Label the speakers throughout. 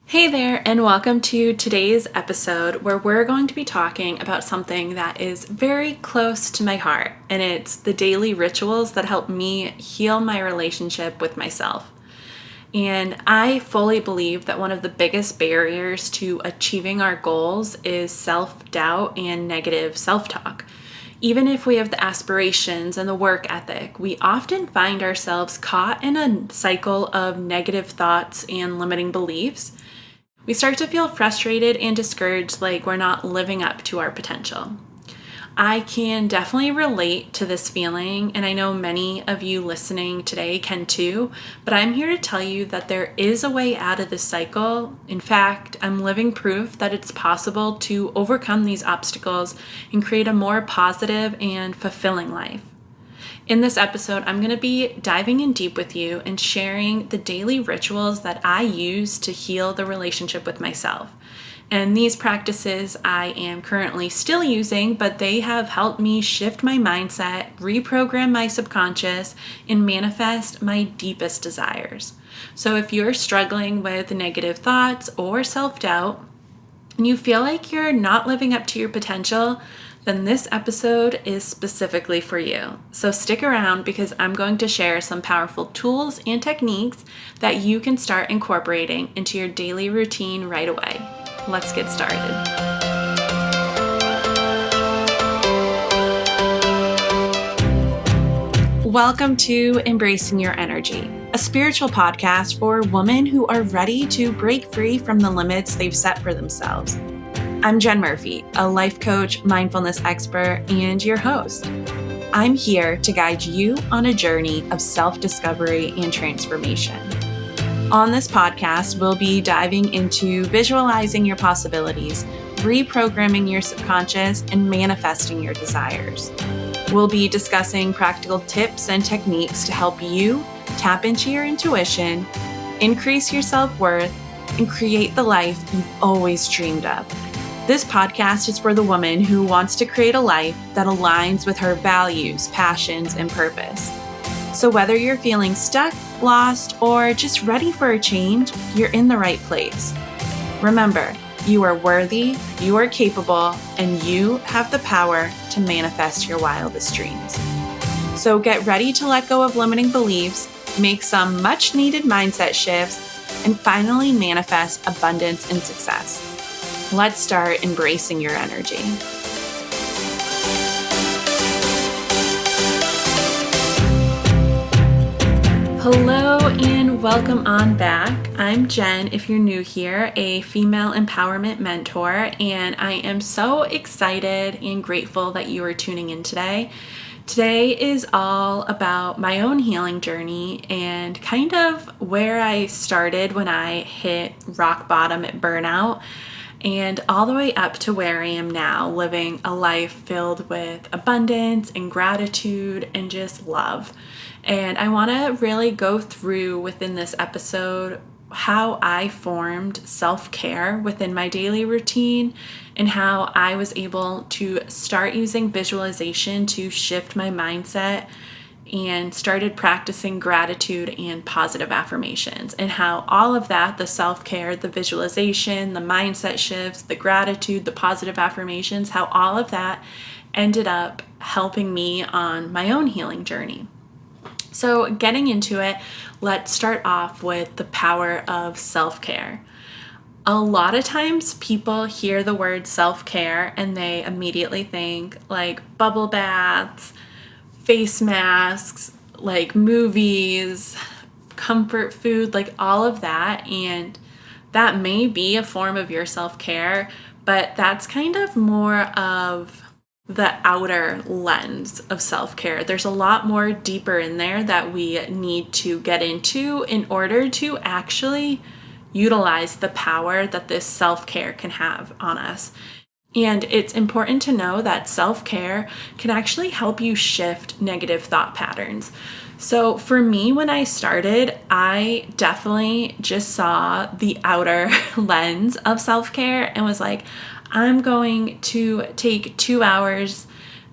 Speaker 1: Hey there, and welcome to today's episode where we're going to be talking about something that is very close to my heart, and it's the daily rituals that help me heal my relationship with myself. And I fully believe that one of the biggest barriers to achieving our goals is self-doubt and negative self-talk. Even if we have the aspirations and the work ethic, we often find ourselves caught in a cycle of negative thoughts and limiting beliefs. We start to feel frustrated and discouraged, like we're not living up to our potential. I can definitely relate to this feeling, and I know many of you listening today can too, but I'm here to tell you that there is a way out of this cycle. In fact, I'm living proof that it's possible to overcome these obstacles and create a more positive and fulfilling life. In this episode, I'm going to be diving in deep with you and sharing the daily rituals that I use to heal the relationship with myself. And these practices I am currently still using, but they have helped me shift my mindset, reprogram my subconscious, and manifest my deepest desires. So if you're struggling with negative thoughts or self-doubt, and you feel like you're not living up to your potential, then this episode is specifically for you. So stick around because I'm going to share some powerful tools and techniques that you can start incorporating into your daily routine right away. Let's get started. Welcome to Embracing Your Energy, a spiritual podcast for women who are ready to break free from the limits they've set for themselves. I'm Jen Murphy, a life coach, mindfulness expert, and your host. I'm here to guide you on a journey of self-discovery and transformation. On this podcast, we'll be diving into visualizing your possibilities, reprogramming your subconscious, and manifesting your desires. We'll be discussing practical tips and techniques to help you tap into your intuition, increase your self-worth, and create the life you've always dreamed of. This podcast is for the woman who wants to create a life that aligns with her values, passions, and purpose. So whether you're feeling stuck, lost, or just ready for a change, you're in the right place. Remember, you are worthy, you are capable, and you have the power to manifest your wildest dreams. So get ready to let go of limiting beliefs, make some much-needed mindset shifts, and finally manifest abundance and success. Let's start embracing your energy. Hello and welcome on back. I'm Jen, if you're new here, a female empowerment mentor, and I am so excited and grateful that you are tuning in today. Today is all about my own healing journey and kind of where I started when I hit rock bottom at burnout, and all the way up to where I am now, living a life filled with abundance and gratitude and just love. And I want to really go through within this episode how I formed self-care within my daily routine and how I was able to start using visualization to shift my mindset and started practicing gratitude and positive affirmations, and how all of that, the self-care, the visualization, the mindset shifts, the gratitude, the positive affirmations, how all of that ended up helping me on my own healing journey. So getting into it, let's start off with the power of self-care. A lot of times people hear the word self-care and they immediately think like bubble baths, face masks, like movies, comfort food, like all of that. And that may be a form of your self-care, but that's kind of more of the outer lens of self-care. There's a lot more deeper in there that we need to get into in order to actually utilize the power that this self-care can have on us. And it's important to know that self-care can actually help you shift negative thought patterns. So for me, when I started, I definitely just saw the outer lens of self-care and was like, I'm going to take 2 hours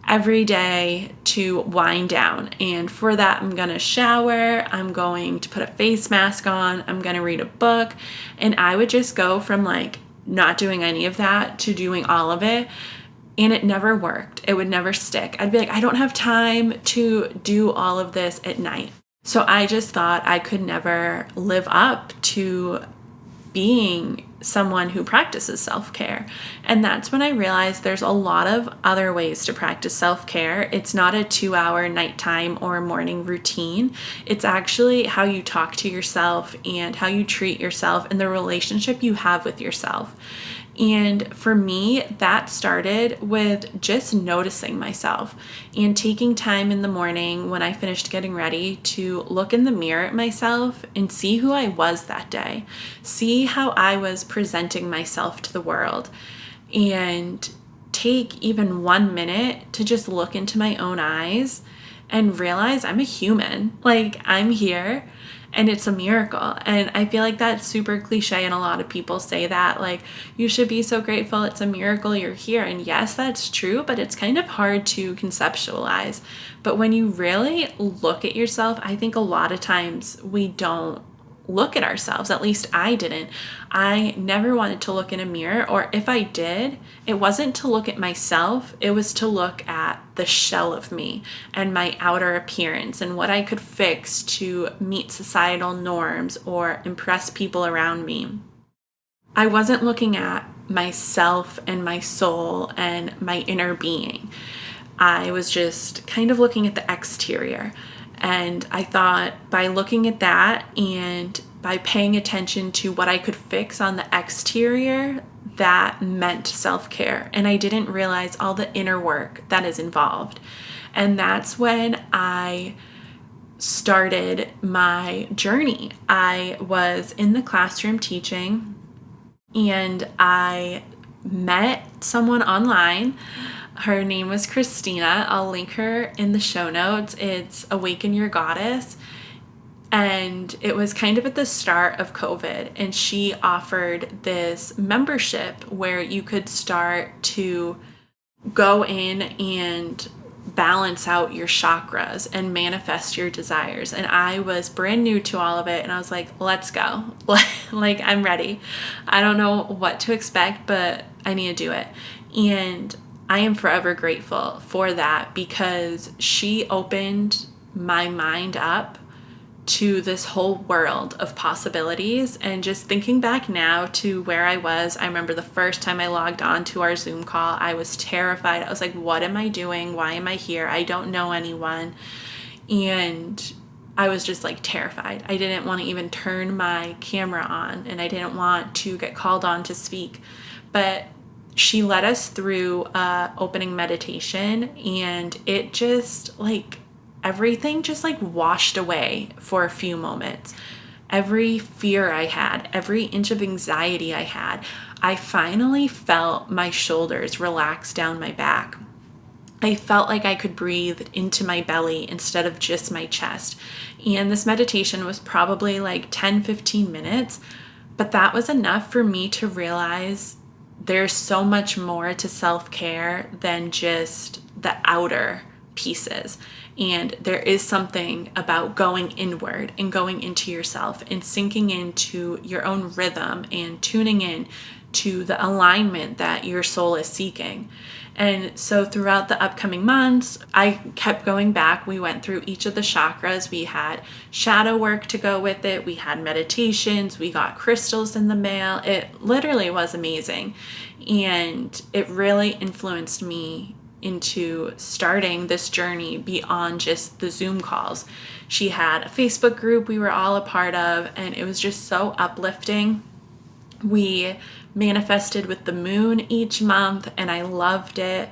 Speaker 1: every day to wind down. And for that, I'm going to shower, I'm going to put a face mask on, I'm going to read a book. And I would just go from like not doing any of that to doing all of it. And it never worked. It would never stick. I'd be like, I don't have time to do all of this at night. So I just thought I could never live up to being someone who practices self-care. And that's when I realized there's a lot of other ways to practice self-care. It's not a 2-hour nighttime or morning routine. It's actually how you talk to yourself and how you treat yourself and the relationship you have with yourself. And for me, that started with just noticing myself and taking time in the morning when I finished getting ready to look in the mirror at myself and see who I was that day, see how I was presenting myself to the world, and take even 1 minute to just look into my own eyes and realize I'm a human. Like, I'm here. And it's a miracle. And I feel like that's super cliche. And a lot of people say that, like, you should be so grateful. It's a miracle you're here. And yes, that's true, but it's kind of hard to conceptualize. But when you really look at yourself, I think a lot of times we don't look at ourselves. At least I didn't. I never wanted to look in a mirror, or if I did, it wasn't to look at myself. It was to look at the shell of me and my outer appearance and what I could fix to meet societal norms or impress people around me. I wasn't looking at myself and my soul and my inner being. I was just kind of looking at the exterior. And I thought by looking at that and by paying attention to what I could fix on the exterior, that meant self-care. And I didn't realize all the inner work that is involved. And that's when I started my journey. I was in the classroom teaching and I met someone online. Her name was Christina. I'll link her in the show notes. It's Awaken Your Goddess. And it was kind of at the start of COVID. And she offered this membership where you could start to go in and balance out your chakras and manifest your desires. And I was brand new to all of it. And I was like, let's go. Like, I'm ready. I don't know what to expect, but I need to do it. And I am forever grateful for that because she opened my mind up to this whole world of possibilities. And just thinking back now to where I was, I remember the first time I logged on to our Zoom call, I was terrified. I was like, what am I doing? Why am I here? I don't know anyone. And I was just like terrified. I didn't want to even turn my camera on and I didn't want to get called on to speak. But she led us through opening meditation, and it just like everything just like washed away for a few moments. Every fear I had, every inch of anxiety I had, I finally felt my shoulders relax down my back. I felt like I could breathe into my belly instead of just my chest. And this meditation was probably like 10-15 minutes, but that was enough for me to realize there's so much more to self-care than just the outer pieces. And there is something about going inward and going into yourself and sinking into your own rhythm and tuning in to the alignment that your soul is seeking. And so throughout the upcoming months, I kept going back. We went through each of the chakras. We had shadow work to go with it. We had meditations. We got crystals in the mail. It literally was amazing. And it really influenced me into starting this journey beyond just the Zoom calls. She had a Facebook group we were all a part of, and it was just so uplifting. We manifested with the moon each month, and I loved it.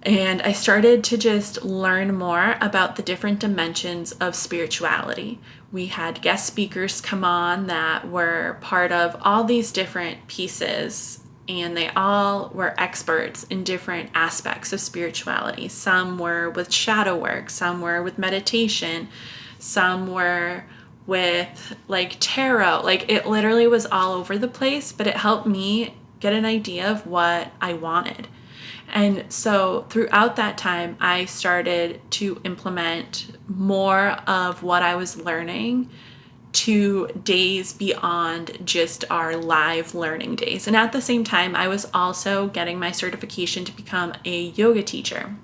Speaker 1: And I started to just learn more about the different dimensions of spirituality. We had guest speakers come on that were part of all these different pieces, and they all were experts in different aspects of spirituality. Some were with shadow work, some were with meditation, some were with like tarot. Like, it literally was all over the place, but it helped me get an idea of what I wanted. And so throughout that time, I started to implement more of what I was learning to days beyond just our live learning days. And at the same time, I was also getting my certification to become a yoga teacher.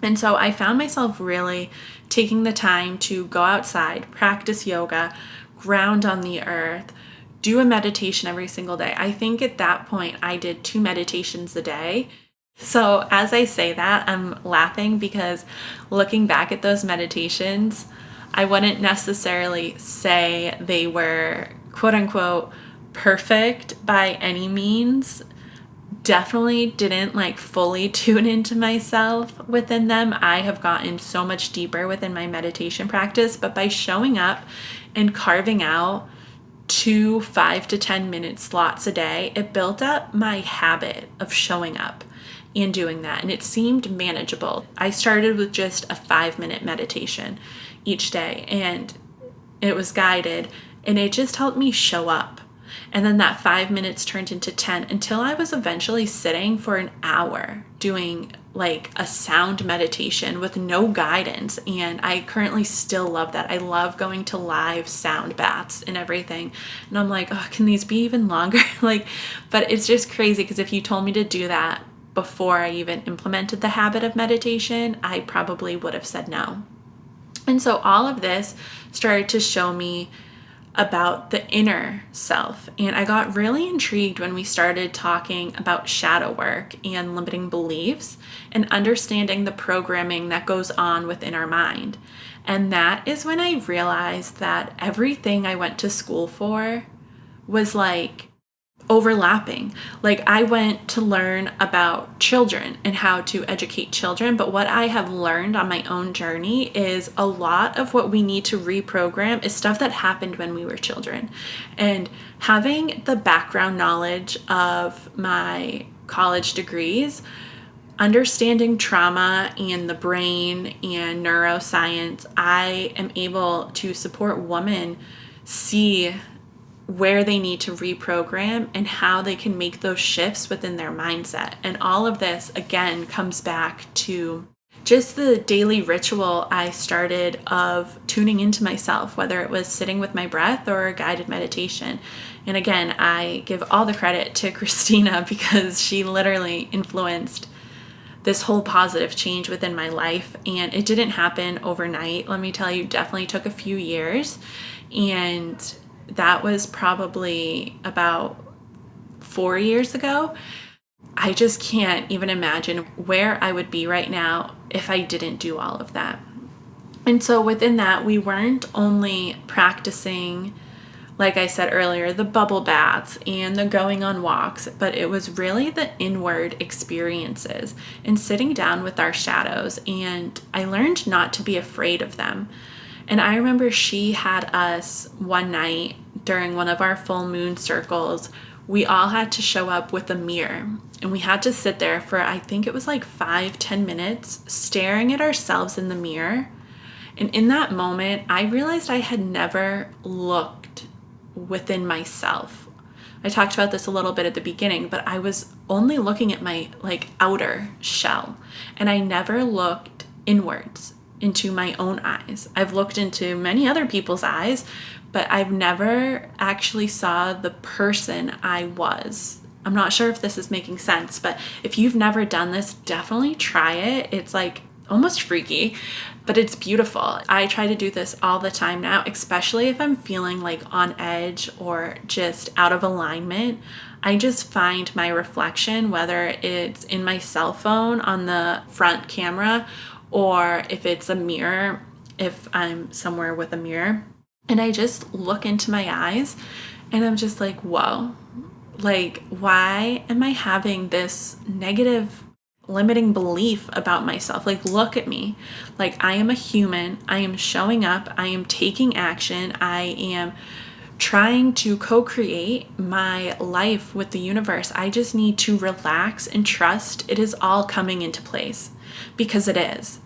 Speaker 1: And so I found myself really taking the time to go outside, practice yoga, ground on the earth, do a meditation every single day. I think at that point I did 2 meditations a day. So as I say that, I'm laughing because looking back at those meditations, I wouldn't necessarily say they were quote unquote perfect by any means. Definitely didn't fully tune into myself within them. I have gotten so much deeper within my meditation practice, but by showing up and carving out 2 5 to 10 minute slots a day, it built up my habit of showing up and doing that. And it seemed manageable. I started with just a 5-minute meditation each day, and it was guided, and it just helped me show up. And then that 5 minutes turned into 10 until I was eventually sitting for an hour doing a sound meditation with no guidance. And I currently still love that. I love going to live sound baths and everything. And I'm like, oh, can these be even longer? But it's just crazy because if you told me to do that before I even implemented the habit of meditation, I probably would have said no. And so all of this started to show me about the inner self. And I got really intrigued when we started talking about shadow work and limiting beliefs and understanding the programming that goes on within our mind. And that is when I realized that everything I went to school for was overlapping. I went to learn about children and how to educate children, but what I have learned on my own journey is a lot of what we need to reprogram is stuff that happened when we were children. And having the background knowledge of my college degrees, understanding trauma and the brain and neuroscience, I am able to support women see where they need to reprogram and how they can make those shifts within their mindset. And all of this, again, comes back to just the daily ritual I started of tuning into myself, whether it was sitting with my breath or a guided meditation. And again, I give all the credit to Christina because she literally influenced this whole positive change within my life. And it didn't happen overnight. Let me tell you, definitely took a few years. And that was probably about 4 years ago. I just can't even imagine where I would be right now if I didn't do all of that. And so within that, we weren't only practicing, like I said earlier, the bubble baths and the going on walks, but it was really the inward experiences and sitting down with our shadows. And I learned not to be afraid of them. And I remember she had us one night during one of our full moon circles, we all had to show up with a mirror. And we had to sit there for, I think it was 5-10 minutes, staring at ourselves in the mirror. And in that moment, I realized I had never looked within myself. I talked about this a little bit at the beginning, but I was only looking at my outer shell. And I never looked inwards into my own eyes. I've looked into many other people's eyes, but I've never actually saw the person I was. I'm not sure if this is making sense, but if you've never done this, definitely try it. It's almost freaky, but it's beautiful. I try to do this all the time now, especially if I'm feeling on edge or just out of alignment. I just find my reflection, whether it's in my cell phone on the front camera or if it's a mirror, if I'm somewhere with a mirror, and I just look into my eyes and I'm just whoa, why am I having this negative limiting belief about myself? Look at me. I am a human. I am showing up. I am taking action. I am trying to co-create my life with the universe. I just need to relax and trust it is all coming into place, because it is.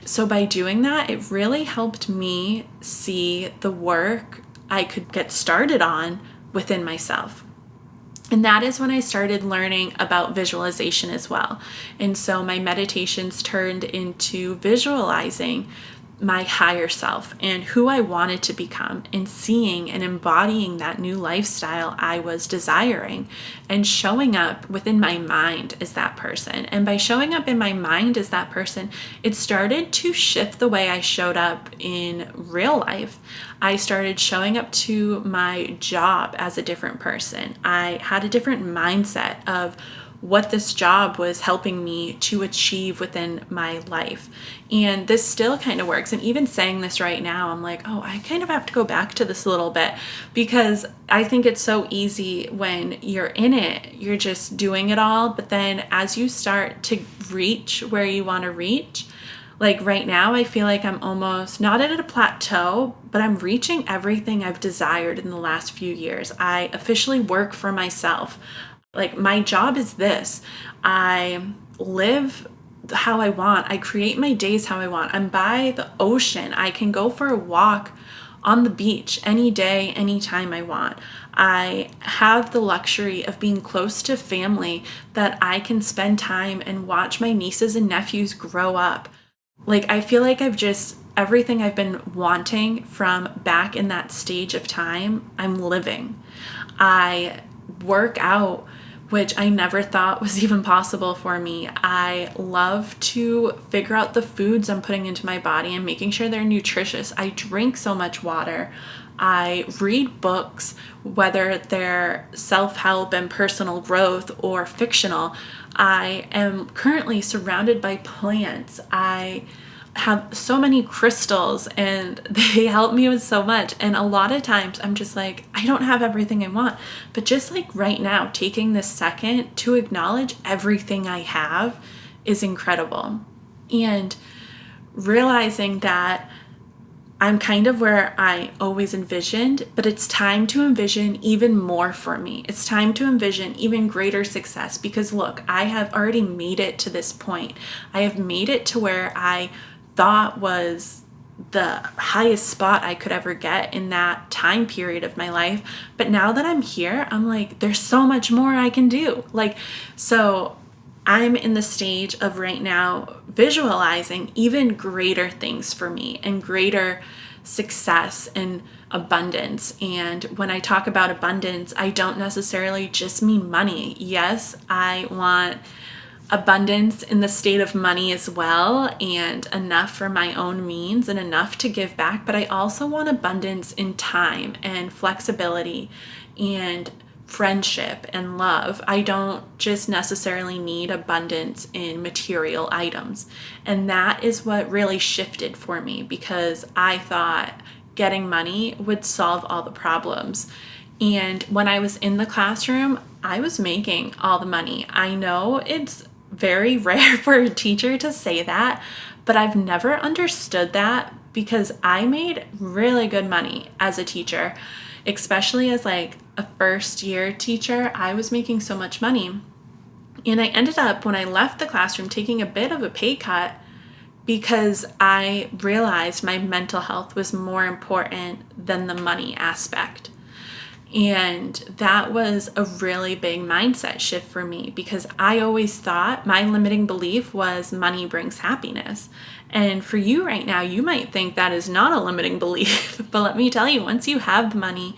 Speaker 1: So by doing that, it really helped me see the work I could get started on within myself. And that is when I started learning about visualization as well. And so my meditations turned into visualizing my higher self and who I wanted to become, and seeing and embodying that new lifestyle I was desiring, and showing up within my mind as that person. And by showing up in my mind as that person, it started to shift the way I showed up in real life. I started showing up to my job as a different person. I had a different mindset of what this job was helping me to achieve within my life. And this still kind of works. And even saying this right now, I'm like, oh, I kind of have to go back to this a little bit, because I think it's so easy when you're in it, you're just doing it all. But then as you start to reach where you want to reach, like right now, I feel like I'm almost not at a plateau, but I'm reaching everything I've desired in the last few years. I officially work for myself. Like, my job is this. I live how I want. I create my days how I want. I'm by the ocean. I can go for a walk on the beach any day, anytime I want. I have the luxury of being close to family that I can spend time and watch my nieces and nephews grow up. Like, I feel like everything I've been wanting from back in that stage of time, I'm living. I work out, which I never thought was even possible for me. I love to figure out the foods I'm putting into my body and making sure they're nutritious. I drink so much water. I read books, whether they're self-help and personal growth or fictional. I am currently surrounded by plants. I have so many crystals, and they help me with so much. And a lot of times I'm just like, I don't have everything I want, but just like right now, taking this second to acknowledge everything I have is incredible. And realizing that I'm kind of where I always envisioned, but it's time to envision even more for me. It's time to envision even greater success, because look, I have already made it to this point. I have made it to where I thought was the highest spot I could ever get in that time period of my life. But now that I'm here, I'm like, there's so much more I can do. So I'm in the stage of right now visualizing even greater things for me, and greater success and abundance. And when I talk about abundance, I don't necessarily just mean money. Yes, I want abundance in the state of money as well, and enough for my own means and enough to give back. But I also want abundance in time and flexibility and friendship and love. I don't just necessarily need abundance in material items. And that is what really shifted for me, because I thought getting money would solve all the problems. And when I was in the classroom, I was making all the money. I know it's very rare for a teacher to say that, but I've never understood that, because I made really good money as a teacher, especially as like a first year teacher. I was making so much money. And I ended up, when I left the classroom, taking a bit of a pay cut, because I realized my mental health was more important than the money aspect. And that was a really big mindset shift for me, because I always thought my limiting belief was money brings happiness. And for you right now, you might think that is not a limiting belief, but let me tell you, once you have the money,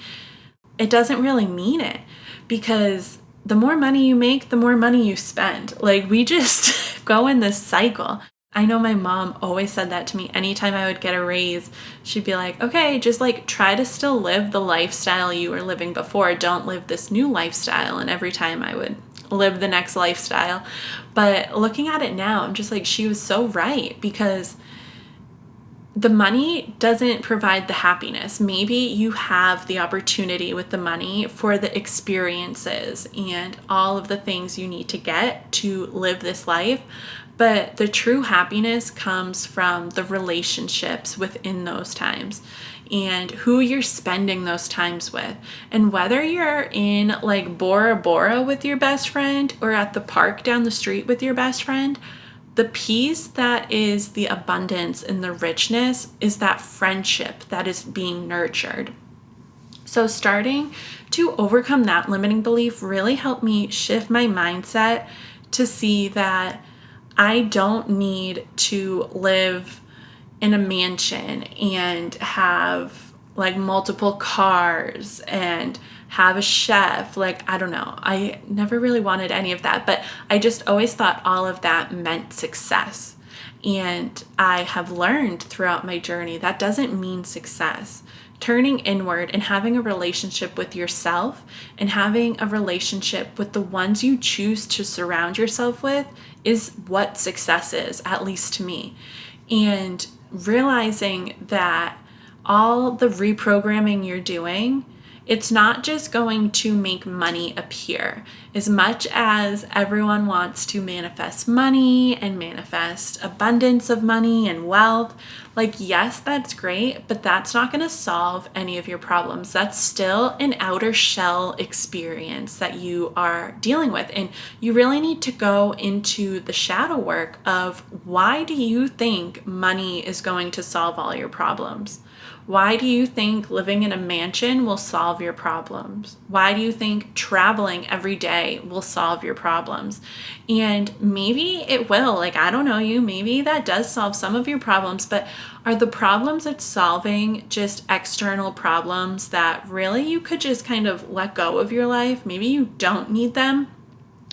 Speaker 1: it doesn't really mean it, because the more money you make, the more money you spend. Like, we just go in this cycle. I know my mom always said that to me anytime I would get a raise. She'd be like, okay, just like try to still live the lifestyle you were living before. Don't live this new lifestyle. And every time I would live the next lifestyle. But looking at it now, I'm just like, she was so right, because the money doesn't provide the happiness. Maybe you have the opportunity with the money for the experiences and all of the things you need to get to live this life. But the true happiness comes from the relationships within those times, and who you're spending those times with. And whether you're in like Bora Bora with your best friend, or at the park down the street with your best friend, the peace that is the abundance and the richness is that friendship that is being nurtured. So starting to overcome that limiting belief really helped me shift my mindset to see that I don't need to live in a mansion and have like multiple cars and have a chef. Like, I don't know. I never really wanted any of that, but I just always thought all of that meant success. And I have learned throughout my journey that doesn't mean success. Turning inward and having a relationship with yourself and having a relationship with the ones you choose to surround yourself with is what success is, at least to me. And realizing that all the reprogramming you're doing, it's not just going to make money appear. As much as everyone wants to manifest money and manifest abundance of money and wealth, like, yes, that's great, but that's not going to solve any of your problems. That's still an outer shell experience that you are dealing with. And you really need to go into the shadow work of, why do you think money is going to solve all your problems? Why do you think living in a mansion will solve your problems? Why do you think traveling every day will solve your problems? And maybe it will. Like, I don't know you, maybe that does solve some of your problems, but are the problems it's solving just external problems that really you could just kind of let go of your life? Maybe you don't need them.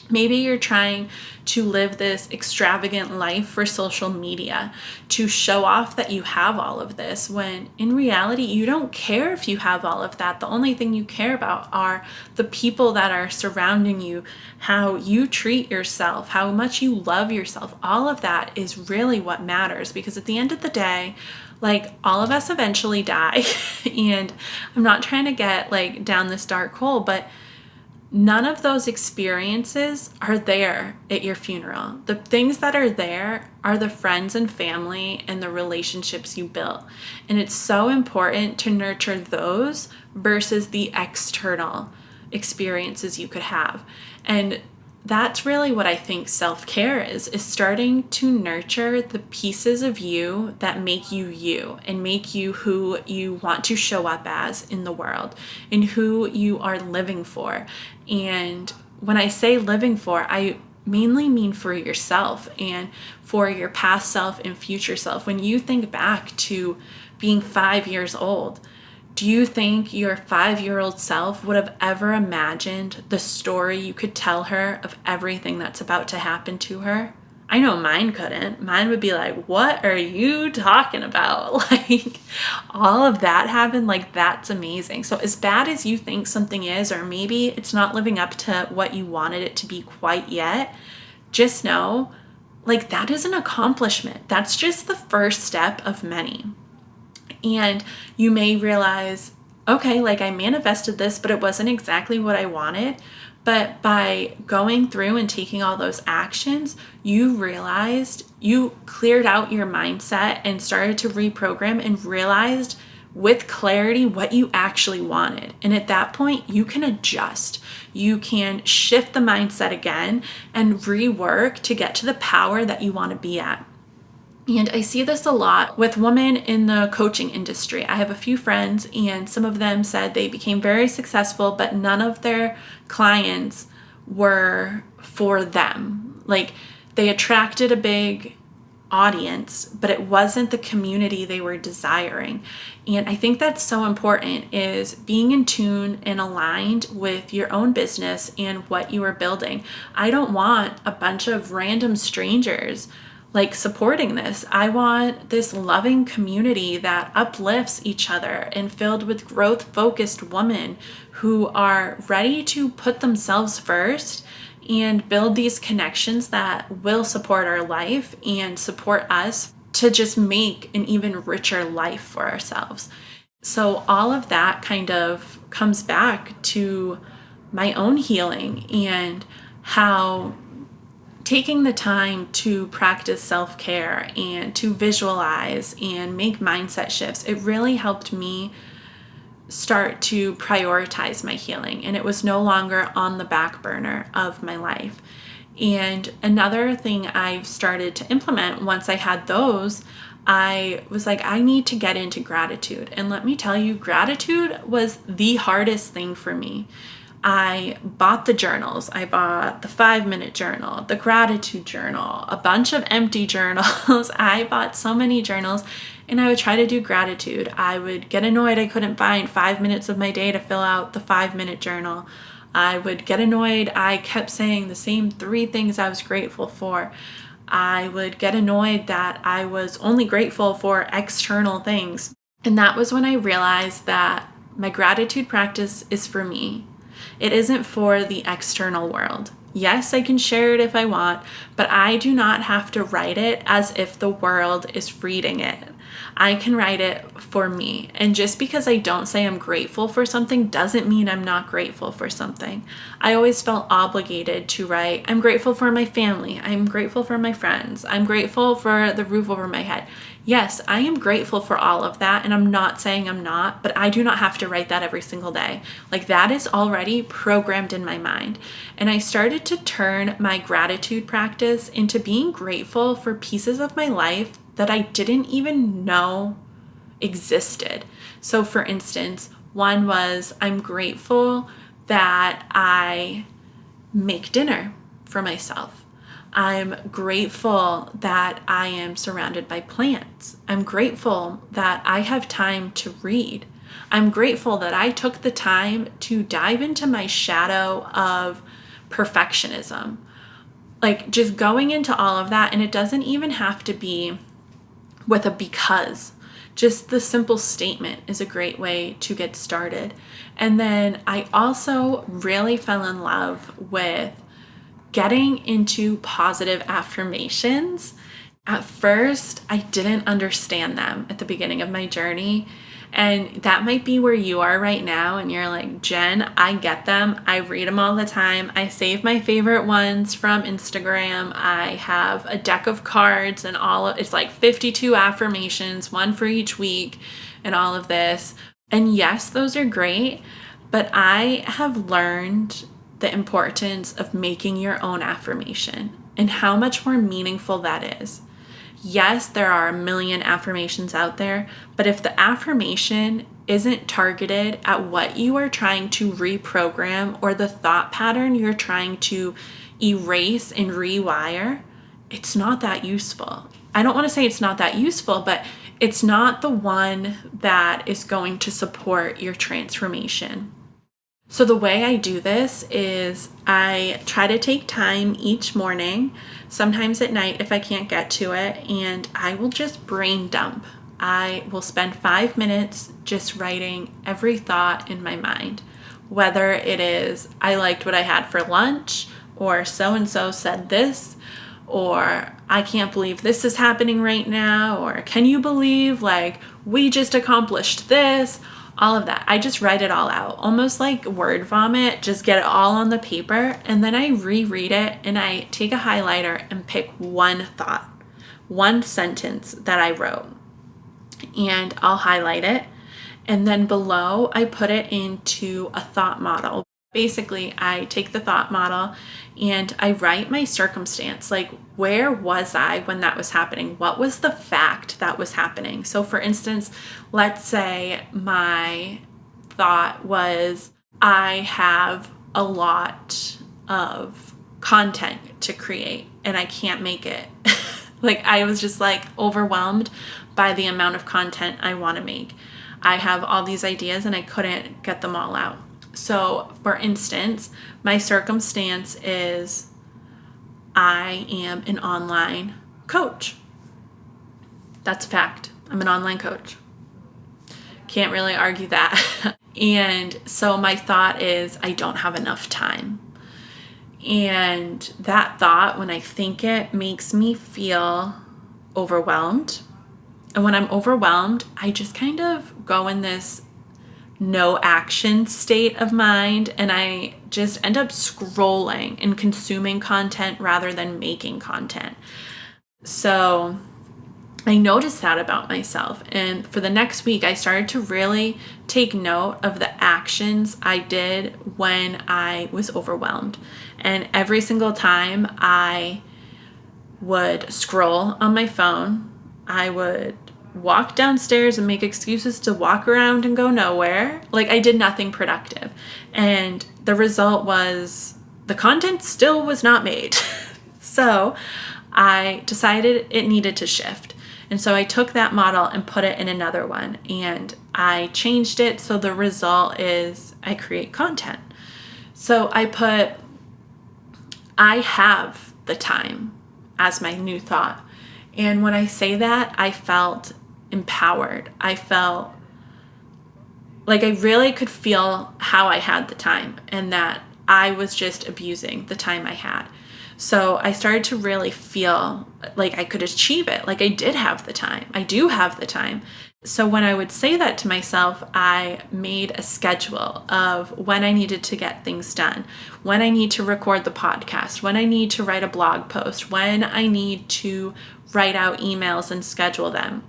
Speaker 1: Maybe you're trying to live this extravagant life for social media to show off that you have all of this, when in reality, you don't care if you have all of that. The only thing you care about are the people that are surrounding you, how you treat yourself, how much you love yourself. All of that is really what matters, because at the end of the day, like, all of us eventually die. And I'm not trying to get like down this dark hole, but none of those experiences are there at your funeral. The things that are there are the friends and family and the relationships you built. And it's so important to nurture those versus the external experiences you could have. And that's really what I think self-care is starting to nurture the pieces of you that make you you and make you who you want to show up as in the world and who you are living for. And when I say living for, I mainly mean for yourself and for your past self and future self. When you think back to being 5 years old, do you think your 5-year-old self would have ever imagined the story you could tell her of everything that's about to happen to her? I know mine couldn't. Mine would be like, what are you talking about? Like, all of that happened. Like, that's amazing. So as bad as you think something is, or maybe it's not living up to what you wanted it to be quite yet, just know, like, that is an accomplishment. That's just the first step of many. And you may realize, okay, like, I manifested this, but it wasn't exactly what I wanted. But by going through and taking all those actions, you realized you cleared out your mindset and started to reprogram and realized with clarity what you actually wanted. And at that point, you can adjust. You can shift the mindset again and rework to get to the power that you want to be at. And I see this a lot with women in the coaching industry. I have a few friends, and some of them said they became very successful, but none of their clients were for them. Like, they attracted a big audience, but it wasn't the community they were desiring. And I think that's so important, is being in tune and aligned with your own business and what you are building. I don't want a bunch of random strangers like supporting this. I want this loving community that uplifts each other and filled with growth-focused women who are ready to put themselves first and build these connections that will support our life and support us to just make an even richer life for ourselves. So all of that kind of comes back to my own healing and how taking the time to practice self-care and to visualize and make mindset shifts, it really helped me start to prioritize my healing. And it was no longer on the back burner of my life. And another thing I've started to implement once I had those, I was like, I need to get into gratitude. And let me tell you, gratitude was the hardest thing for me. I bought the journals. I bought the 5-minute journal, the gratitude journal, a bunch of empty journals. I bought so many journals, and I would try to do gratitude. I would get annoyed I couldn't find 5 minutes of my day to fill out the 5-minute journal. I would get annoyed I kept saying the same 3 things I was grateful for. I would get annoyed that I was only grateful for external things. And that was when I realized that my gratitude practice is for me. It isn't for the external world. Yes, I can share it if I want, but I do not have to write it as if the world is reading it. I can write it for me. And just because I don't say I'm grateful for something doesn't mean I'm not grateful for something. I always felt obligated to write, I'm grateful for my family. I'm grateful for my friends. I'm grateful for the roof over my head. Yes, I am grateful for all of that, and I'm not saying I'm not, but I do not have to write that every single day. Like, that is already programmed in my mind. And I started to turn my gratitude practice into being grateful for pieces of my life that I didn't even know existed. So for instance, one was, I'm grateful that I make dinner for myself. I'm grateful that I am surrounded by plants. I'm grateful that I have time to read. I'm grateful that I took the time to dive into my shadow of perfectionism. Like, just going into all of that, and it doesn't even have to be with a because. Just the simple statement is a great way to get started. And then I also really fell in love with getting into positive affirmations. At first, I didn't understand them at the beginning of my journey. And that might be where you are right now. And you're like, Jen, I get them. I read them all the time. I save my favorite ones from Instagram. I have a deck of cards and it's like 52 affirmations, one for each week and all of this. And yes, those are great. But I have learned the importance of making your own affirmation and how much more meaningful that is. Yes, there are a million affirmations out there, but if the affirmation isn't targeted at what you are trying to reprogram or the thought pattern you're trying to erase and rewire, it's not that useful. I don't want to say it's not that useful, but it's not the one that is going to support your transformation. So the way I do this is I try to take time each morning, sometimes at night if I can't get to it, and I will just brain dump. I will spend 5 minutes just writing every thought in my mind, whether it is I liked what I had for lunch, or so-and-so said this, or I can't believe this is happening right now, or can you believe we just accomplished this. All of that. I just write it all out, almost like word vomit, just get it all on the paper. And then I reread it and I take a highlighter and pick one thought, one sentence that I wrote, and I'll highlight it. And then below I put it into a thought model. Basically, I take the thought model and I write my circumstance, like where was I when that was happening? What was the fact that was happening? So for instance, let's say my thought was I have a lot of content to create and I can't make it. I was just overwhelmed by the amount of content I want to make. I have all these ideas and I couldn't get them all out. So, for instance, my circumstance is I am an online coach. That's a fact. I'm an online coach. Can't really argue that. And so my thought is I don't have enough time. And that thought, when I think it, makes me feel overwhelmed. And when I'm overwhelmed, I just kind of go in this no action state of mind, and I just end up scrolling and consuming content rather than making content. So I noticed that about myself, and for the next week I started to really take note of the actions I did when I was overwhelmed. And every single time I would scroll on my phone, I would walk downstairs and make excuses to walk around and go nowhere. Like, I did nothing productive. And the result was the content still was not made. So I decided it needed to shift. And so I took that model and put it in another one, and I changed it. So the result is I create content. So I put, I have the time as my new thought. And when I say that, I felt empowered. I felt like I really could feel how I had the time and that I was just abusing the time I had. So I started to really feel like I could achieve it. Like I did have the time. I do have the time. So when I would say that to myself, I made a schedule of when I needed to get things done, when I need to record the podcast, when I need to write a blog post, when I need to write out emails and schedule them.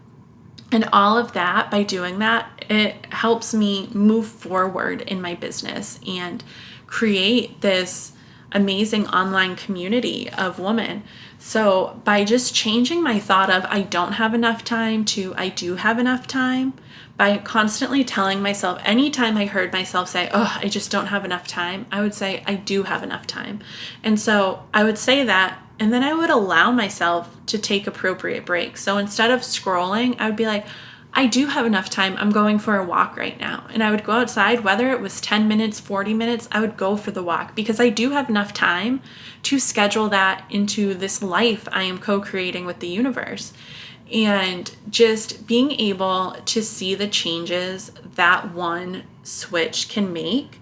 Speaker 1: And all of that, by doing that, it helps me move forward in my business and create this amazing online community of women. So by just changing my thought of I don't have enough time to I do have enough time, by constantly telling myself, anytime I heard myself say, oh, I just don't have enough time, I would say, I do have enough time. And so I would say that, and then I would allow myself to take appropriate breaks. So instead of scrolling, I would be like, I do have enough time. I'm going for a walk right now. And I would go outside, whether it was 10 minutes, 40 minutes, I would go for the walk because I do have enough time to schedule that into this life I am co-creating with the universe. And just being able to see the changes that one switch can make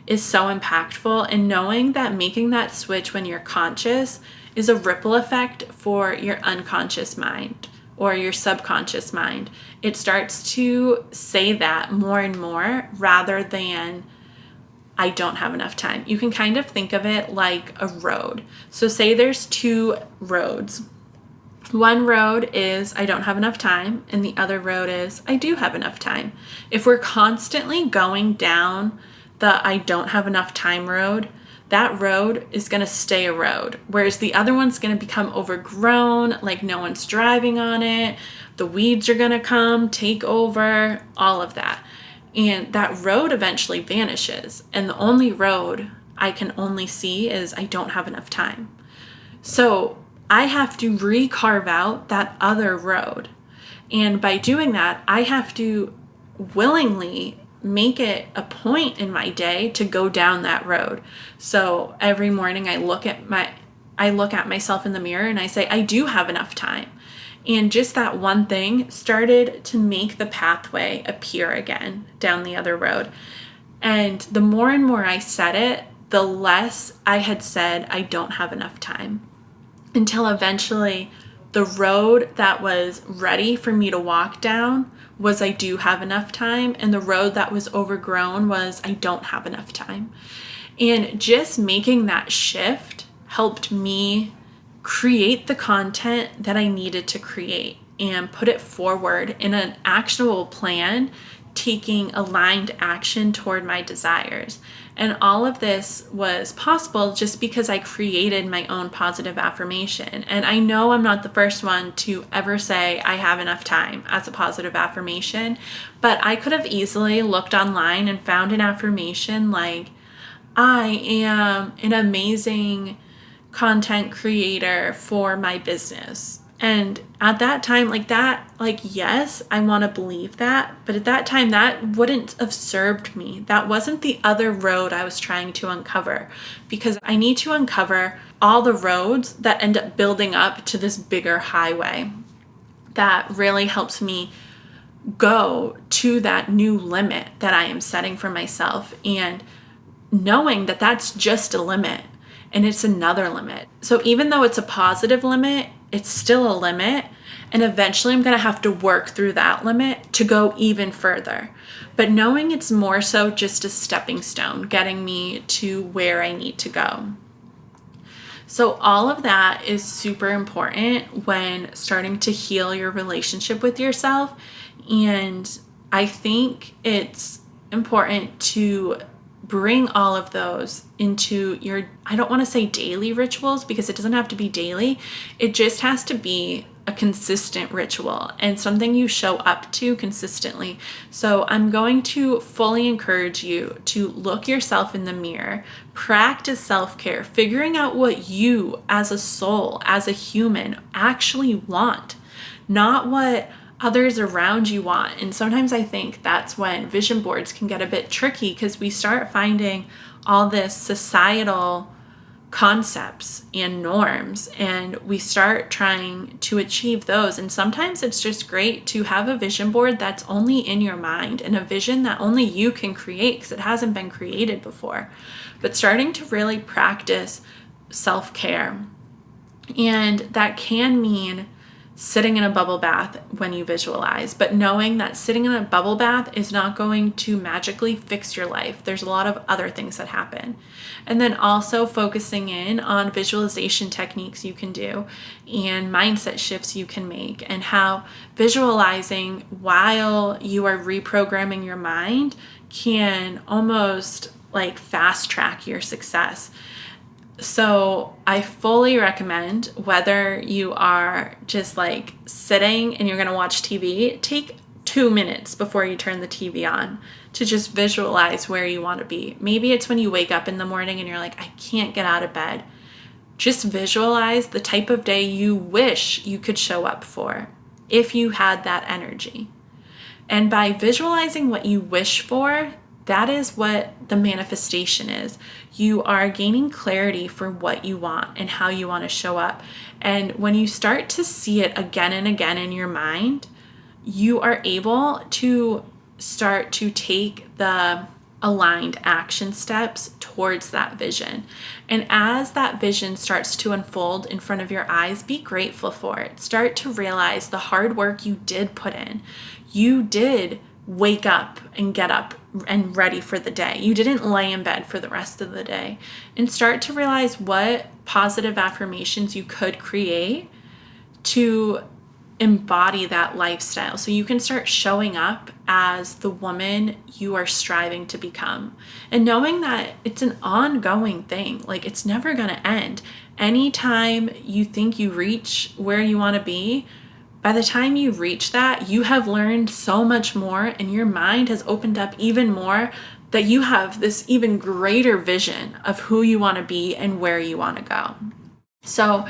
Speaker 1: is so impactful. And knowing that making that switch when you're conscious is a ripple effect for your unconscious mind or your subconscious mind. It starts to say that more and more rather than I don't have enough time. You can kind of think of it like a road. So say there's two roads. One road is I don't have enough time, and the other road is I do have enough time. If we're constantly going down the I don't have enough time road, that road is going to stay a road, whereas the other one's going to become overgrown, like no one's driving on it, the weeds are going to come, take over, all of that. And that road eventually vanishes, and the only road I can only see is I don't have enough time. So I have to recarve out that other road. And by doing that, I have to willingly make it a point in my day to go down that road. So every morning I look at myself in the mirror and I say, I do have enough time. And just that one thing started to make the pathway appear again down the other road. And the more and more I said it, the less I had said I don't have enough time. Until eventually the road that was ready for me to walk down was I do have enough time, and the road that was overgrown was I don't have enough time. And just making that shift helped me create the content that I needed to create and put it forward in an actionable plan, taking aligned action toward my desires. And all of this was possible just because I created my own positive affirmation. And I know I'm not the first one to ever say I have enough time as a positive affirmation, but I could have easily looked online and found an affirmation like, I am an amazing content creator for my business. And at that time, yes, I want to believe that. But at that time, that wouldn't have served me. That wasn't the other road I was trying to uncover, because I need to uncover all the roads that end up building up to this bigger highway that really helps me go to that new limit that I am setting for myself, and knowing that that's just a limit and it's another limit. So even though it's a positive limit, it's still a limit, and eventually I'm going to have to work through that limit to go even further. But knowing it's more so just a stepping stone, getting me to where I need to go. So all of that is super important when starting to heal your relationship with yourself. And I think it's important to bring all of those into your, I don't want to say daily rituals, because it doesn't have to be daily. It just has to be a consistent ritual and something you show up to consistently. So I'm going to fully encourage you to look yourself in the mirror, practice self-care, figuring out what you as a soul, as a human, actually want, not what others around you want. And sometimes I think that's when vision boards can get a bit tricky, because we start finding all this societal concepts and norms, and we start trying to achieve those. And sometimes it's just great to have a vision board that's only in your mind, and a vision that only you can create because it hasn't been created before. But starting to really practice self-care, and that can mean sitting in a bubble bath when you visualize, but knowing that sitting in a bubble bath is not going to magically fix your life. There's a lot of other things that happen. And then also focusing in on visualization techniques you can do and mindset shifts you can make, and how visualizing while you are reprogramming your mind can almost like fast track your success. So I fully recommend, whether you are just like sitting and you're going to watch TV, take 2 minutes before you turn the TV on to just visualize where you want to be. Maybe it's when you wake up in the morning and you're like, I can't get out of bed. Just visualize the type of day you wish you could show up for if you had that energy. And by visualizing what you wish for, that is what the manifestation is. You are gaining clarity for what you want and how you want to show up. And when you start to see it again and again in your mind, you are able to start to take the aligned action steps towards that vision. And as that vision starts to unfold in front of your eyes, be grateful for it. Start to realize the hard work you did put in. You did wake up and get up and ready for the day. You didn't lay in bed for the rest of the day. And start to realize what positive affirmations you could create to embody that lifestyle, so you can start showing up as the woman you are striving to become. And knowing that it's an ongoing thing, like it's never going to end. Anytime you think you reach where you want to be, by the time you reach that, you have learned so much more, and your mind has opened up even more, that you have this even greater vision of who you want to be and where you want to go. So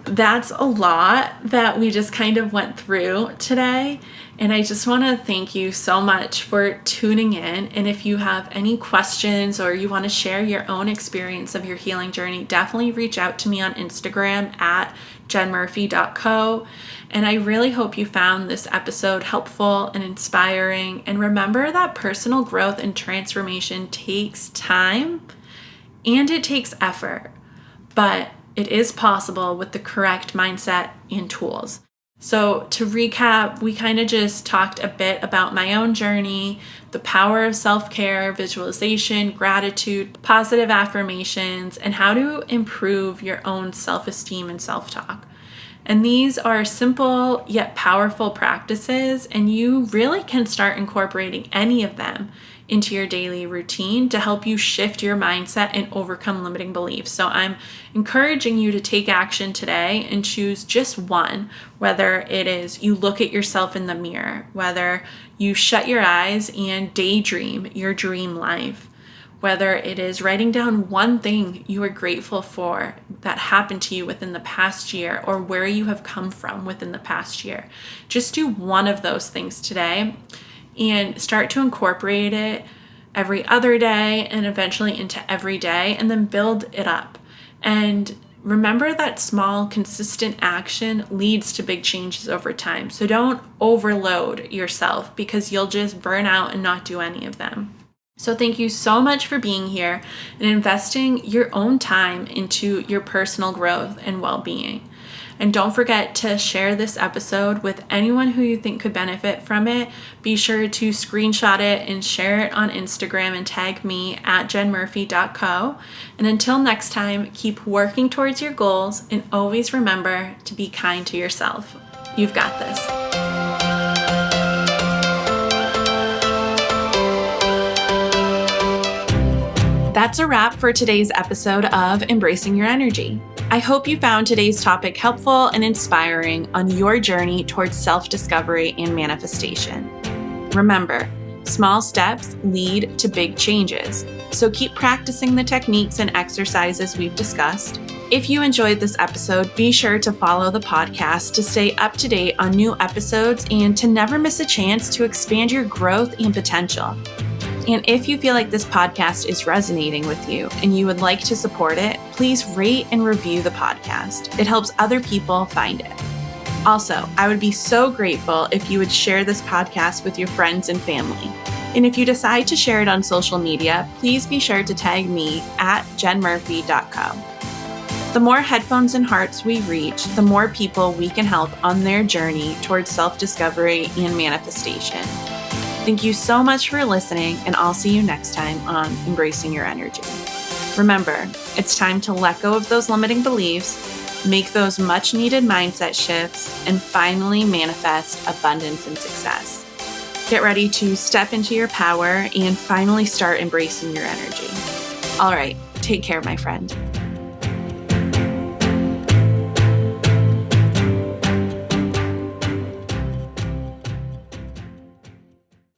Speaker 1: that's a lot that we just kind of went through today. And I just want to thank you so much for tuning in. And if you have any questions or you want to share your own experience of your healing journey, definitely reach out to me on Instagram at jenmurphy.co. And I really hope you found this episode helpful and inspiring. And remember that personal growth and transformation takes time and it takes effort, but it is possible with the correct mindset and tools. So to recap, we kind of just talked a bit about my own journey, the power of self-care, visualization, gratitude, positive affirmations, and how to improve your own self-esteem and self-talk. And these are simple yet powerful practices, and you really can start incorporating any of them into your daily routine to help you shift your mindset and overcome limiting beliefs. So I'm encouraging you to take action today and choose just one, whether it is you look at yourself in the mirror, whether you shut your eyes and daydream your dream life, whether it is writing down one thing you are grateful for that happened to you within the past year, or where you have come from within the past year. Just do one of those things today and start to incorporate it every other day and eventually into every day, and then build it up. And remember that small, consistent action leads to big changes over time. So don't overload yourself, because you'll just burn out and not do any of them. So thank you so much for being here and investing your own time into your personal growth and well-being. And don't forget to share this episode with anyone who you think could benefit from it. Be sure to screenshot it and share it on Instagram and tag me at jenmurphy.co. And until next time, keep working towards your goals and always remember to be kind to yourself. You've got this. That's a wrap for today's episode of Embracing Your Energy. I hope you found today's topic helpful and inspiring on your journey towards self-discovery and manifestation. Remember, small steps lead to big changes, so keep practicing the techniques and exercises we've discussed. If you enjoyed this episode, be sure to follow the podcast to stay up to date on new episodes and to never miss a chance to expand your growth and potential. And if you feel like this podcast is resonating with you and you would like to support it, please rate and review the podcast. It helps other people find it. Also, I would be so grateful if you would share this podcast with your friends and family. And if you decide to share it on social media, please be sure to tag me at jenmurphy.co. The more headphones and hearts we reach, the more people we can help on their journey towards self-discovery and manifestation. Thank you so much for listening, and I'll see you next time on Embracing Your Energy. Remember, it's time to let go of those limiting beliefs, make those much-needed mindset shifts, and finally manifest abundance and success. Get ready to step into your power and finally start embracing your energy. All right, take care, my friend.